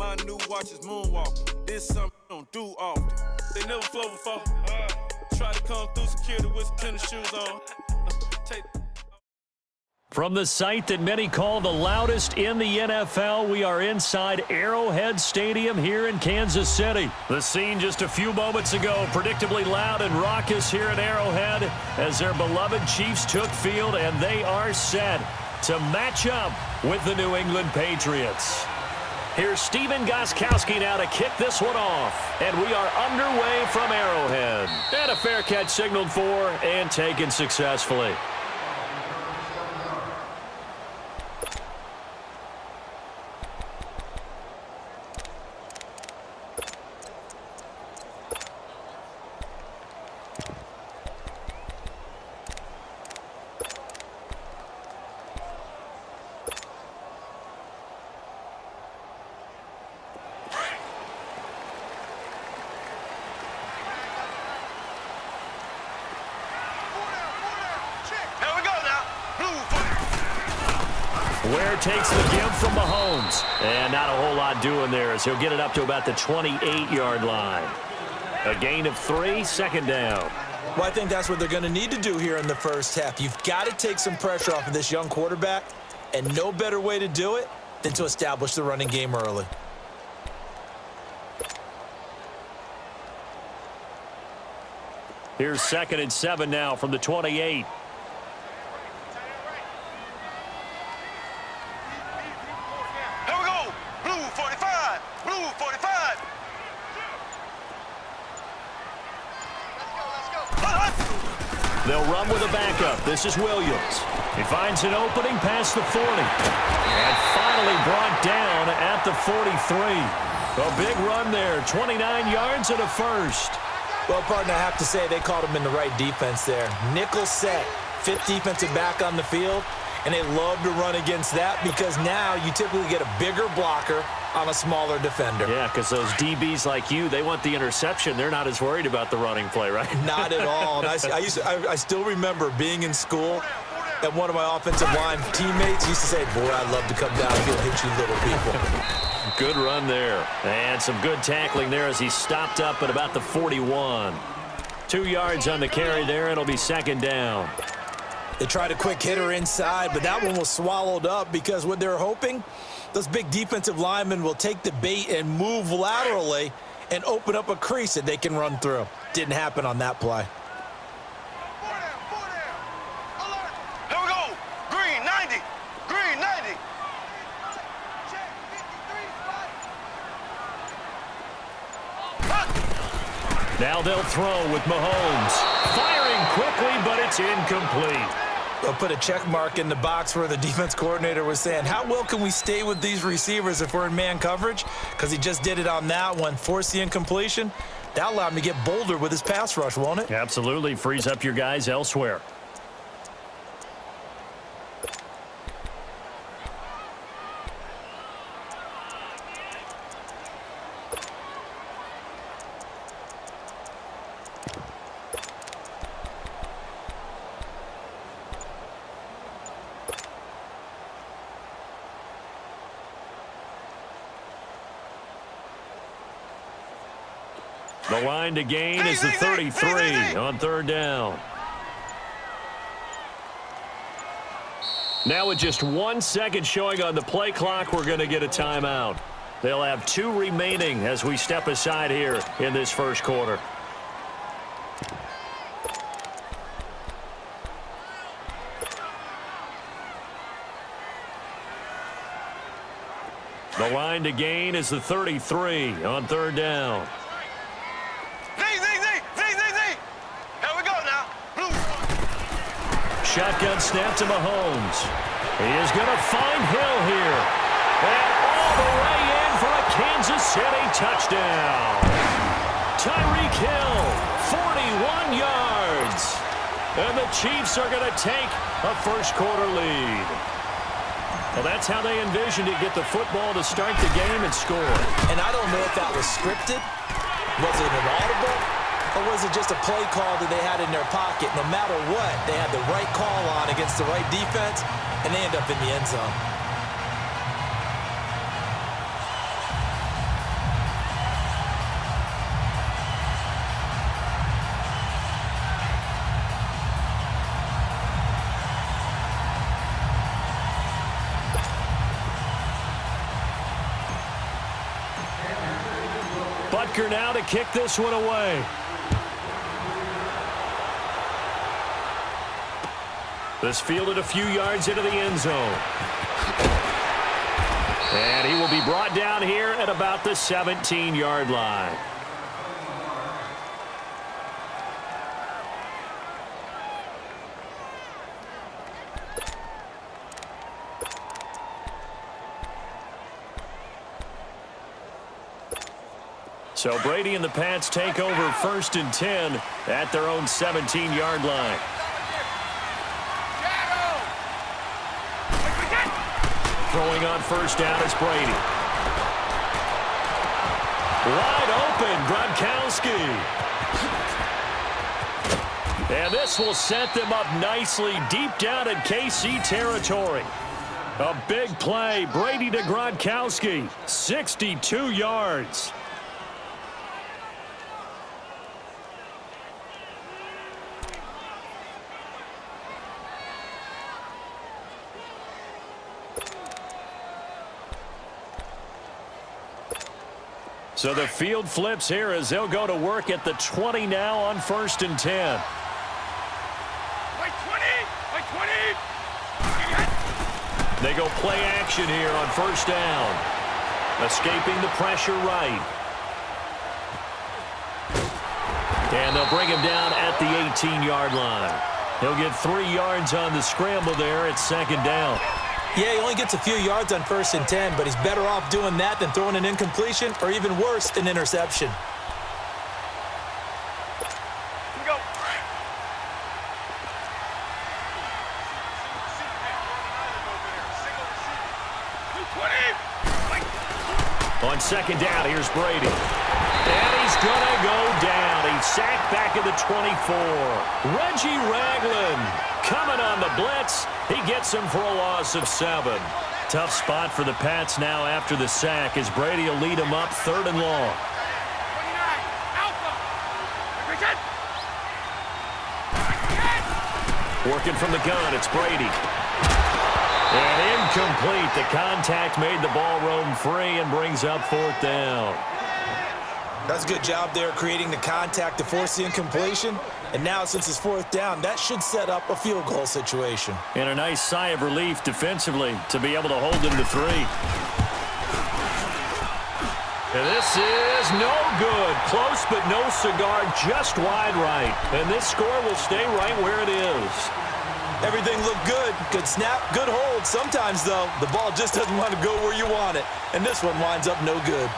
my new watch is moonwalking. This something I don't do often. They never flow before. Try to come through security with tennis shoes on. From the site that many call the loudest in the NFL, we are inside Arrowhead Stadium here in Kansas City. The scene just a few moments ago, predictably loud and raucous here at Arrowhead as their beloved Chiefs took field, and they are set to match up with the New England Patriots. Here's Steven Gostkowski now to kick this one off, and we are underway from Arrowhead. And a fair catch signaled for and taken successfully. Ware takes the give from Mahomes. And not a whole lot doing there as he'll get it up to about the 28-yard line. A gain of 3, second down. Well, I think that's what they're going to need to do here in the first half. You've got to take some pressure off of this young quarterback, and no better way to do it than to establish the running game early. Here's 2nd and 7 now from the 28. They'll run with a backup. This is Williams. He finds an opening past the 40. And finally brought down at the 43. A big run there. 29 yards and a first. Well, partner, I have to say they called him in the right defense there. Nickel set. 5th defensive back on the field. And they love to run against that because now you typically get a bigger blocker on a smaller defender. Yeah, because those DBs like you, they want the interception. They're not as worried about the running play, right? Not at all. And I still remember being in school, and one of my offensive line teammates used to say, boy, I'd love to come down and hit you little people. Good run there. And some good tackling there as he stopped up at about the 41. 2 yards on the carry there. It'll be second down. They tried a quick hitter inside, but that one was swallowed up because what they're hoping, those big defensive linemen will take the bait and move laterally and open up a crease that they can run through. Didn't happen on that play. Here we go. Green 90. Green 90. Now they'll throw with Mahomes. Firing quickly, but it's incomplete. I'll put a check mark in the box where the defense coordinator was saying, how well can we stay with these receivers if we're in man coverage? Because he just did it on that one, forced the incompletion. That allowed him to get bolder with his pass rush, won't it? Absolutely. Frees up your guys elsewhere. The line to gain is the 33 on third down. Now with just 1 second showing on the play clock, we're going to get a timeout. They'll have 2 remaining as we step aside here in this first quarter. The line to gain is the 33 on third down. Shotgun snap to Mahomes. He is going to find Hill here. And all the way in for a Kansas City touchdown. Tyreek Hill, 41 yards. And the Chiefs are going to take a first quarter lead. Well, that's how they envisioned it, get the football to start the game and score. And I don't know if that was scripted. Was it an audible? Or was it just a play call that they had in their pocket? No matter what, they had the right call on against the right defense, and they end up in the end zone. Butker now to kick this one away. This fielded a few yards into the end zone. And he will be brought down here at about the 17-yard line. So Brady and the Pats take over 1st and 10 at their own 17-yard line. Throwing on 1st down is Brady. Wide open, Gronkowski. And this will set them up nicely deep down in KC territory. A big play, Brady to Gronkowski, 62 yards. So the field flips here as they'll go to work at the 20 now on 1st and 10. Like 20! Like 20! They go play action here on 1st down. Escaping the pressure right. And they'll bring him down at the 18-yard line. He'll get 3 yards on the scramble there at 2nd down. Yeah, he only gets a few yards on 1st and 10, but he's better off doing that than throwing an incompletion or even worse, an interception. Here we go. On 2nd down, here's Brady. And he's going to go down. He's sacked back at the 24. Reggie Ragland coming on the blitz. He gets him for a loss of 7. Tough spot for the Pats now after the sack as Brady will lead him up 3rd and long. 29, Alpha. Working from the gun, it's Brady. And incomplete. The contact made the ball roam free and brings up 4th down. That's a good job there creating the contact to force the incompletion. And now, since it's 4th down, that should set up a field goal situation. And a nice sigh of relief defensively to be able to hold him to 3. And this is no good. Close but no cigar, just wide right. And this score will stay right where it is. Everything looked good. Good snap, good hold. Sometimes, though, the ball just doesn't want to go where you want it. And this one winds up no good.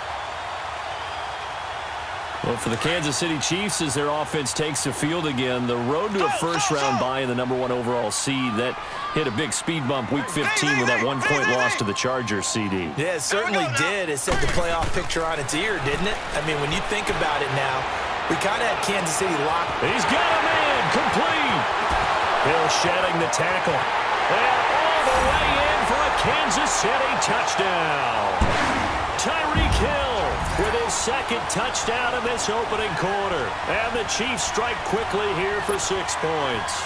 Well, for the Kansas City Chiefs, as their offense takes the field again, the road to a first-round bye in the #1 overall seed, that hit a big speed bump Week 15 with that 1-point loss to the Chargers, CD. Yeah, it certainly did. It set the playoff picture on its ear, didn't it? I mean, when you think about it now, we kind of had Kansas City locked. He's got a man, complete. Hill shedding the tackle. And all the way in for a Kansas City touchdown. Tyreek Hill with his 2nd touchdown in this opening quarter. And the Chiefs strike quickly here for 6 points.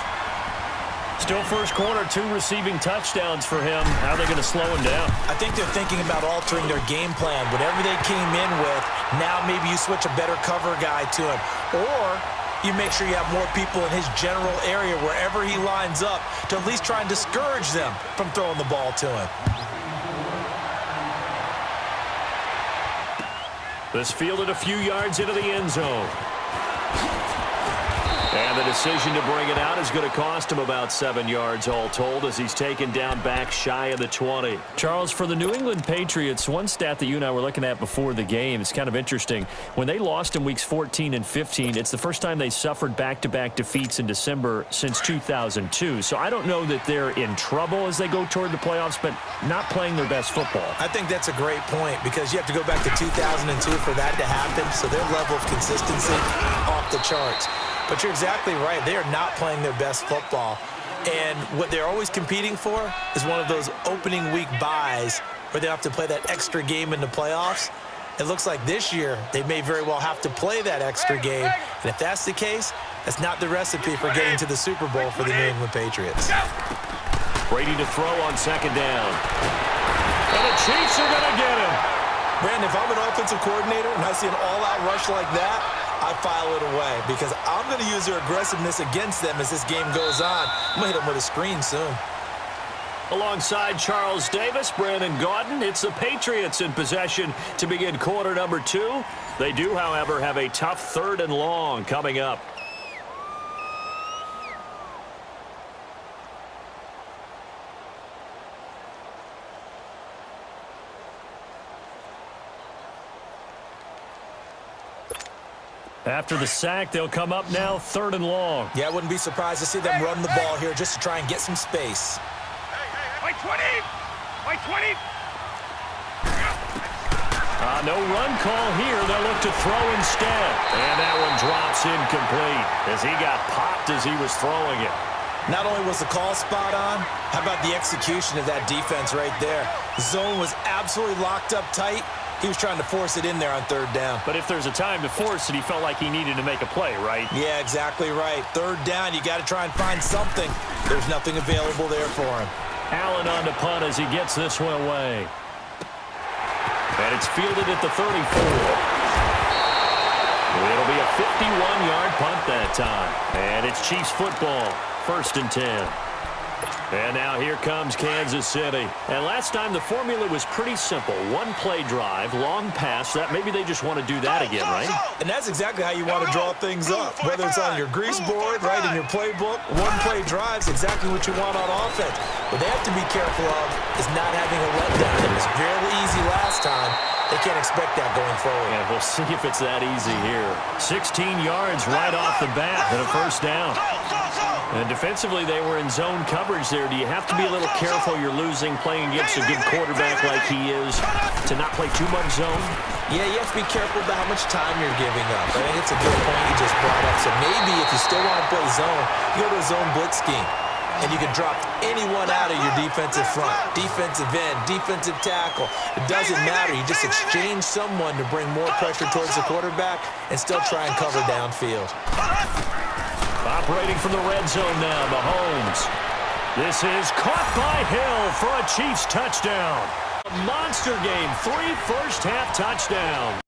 Still first quarter, 2 receiving touchdowns for him. How are they going to slow him down? I think they're thinking about altering their game plan. Whatever they came in with, now maybe you switch a better cover guy to him. Or you make sure you have more people in his general area wherever he lines up to at least try and discourage them from throwing the ball to him. This fielded a few yards into the end zone. And the decision to bring it out is going to cost him about 7 yards all told as he's taken down back shy of the 20. Charles, for the New England Patriots, one stat that you and I were looking at before the game is kind of interesting. When they lost in weeks 14 and 15, it's the first time they suffered back-to-back defeats in December since 2002. So I don't know that they're in trouble as they go toward the playoffs, but not playing their best football. I think that's a great point because you have to go back to 2002 for that to happen. So their level of consistency off the charts. But you're exactly right. They are not playing their best football. And what they're always competing for is one of those opening week buys where they have to play that extra game in the playoffs. It looks like this year they may very well have to play that extra game. And if that's the case, that's not the recipe for getting to the Super Bowl for the New England Patriots. Brady to throw on 2nd down. And the Chiefs are going to get him. Brandon, if I'm an offensive coordinator and I see an all-out rush like that, I file it away because I'm going to use their aggressiveness against them as this game goes on. I'm going to hit them with a screen soon. Alongside Charles Davis, Brandon Gaudin, it's the Patriots in possession to begin quarter number 2. They do, however, have a tough 3rd and long coming up. After the sack, they'll come up now 3rd and long. Yeah, I wouldn't be surprised to see them run the ball here just to try and get some space. By 20! By 20! No run call here. They'll look to throw instead. And that one drops incomplete as he got popped as he was throwing it. Not only was the call spot on, how about the execution of that defense right there? The zone was absolutely locked up tight. He was trying to force it in there on 3rd down. But if there's a time to force it, he felt like he needed to make a play, right? Yeah, exactly right. 3rd down, you got to try and find something. There's nothing available there for him. Allen on to punt as he gets this one away. And it's fielded at the 34. It'll be a 51-yard punt that time. And it's Chiefs football, 1st and 10. And now here comes Kansas City. And last time the formula was pretty simple. 1-play drive, long pass. That maybe they just want to do that again, right? And that's exactly how you want to draw things up. Whether it's on your grease board, right, in your playbook, 1-play drives, exactly what you want on offense. What they have to be careful of is not having a letdown. It was very easy last time. They can't expect that going forward. And we'll see if it's that easy here. 16 yards right off the bat and a 1st down. And defensively, they were in zone coverage there. Do you have to be a little careful you're losing playing against a good quarterback like he is to not play too much zone? Yeah, you have to be careful about how much time you're giving up. I think it's a good point you just brought up. So maybe if you still want to play zone, you go to a zone blitz scheme. And you can drop anyone out of your defensive front, defensive end, defensive tackle. It doesn't matter. You just exchange someone to bring more pressure towards the quarterback and still try and cover downfield. Operating from the red zone now, Mahomes. This is caught by Hill for a Chiefs touchdown. A monster game, 3 first-half touchdowns.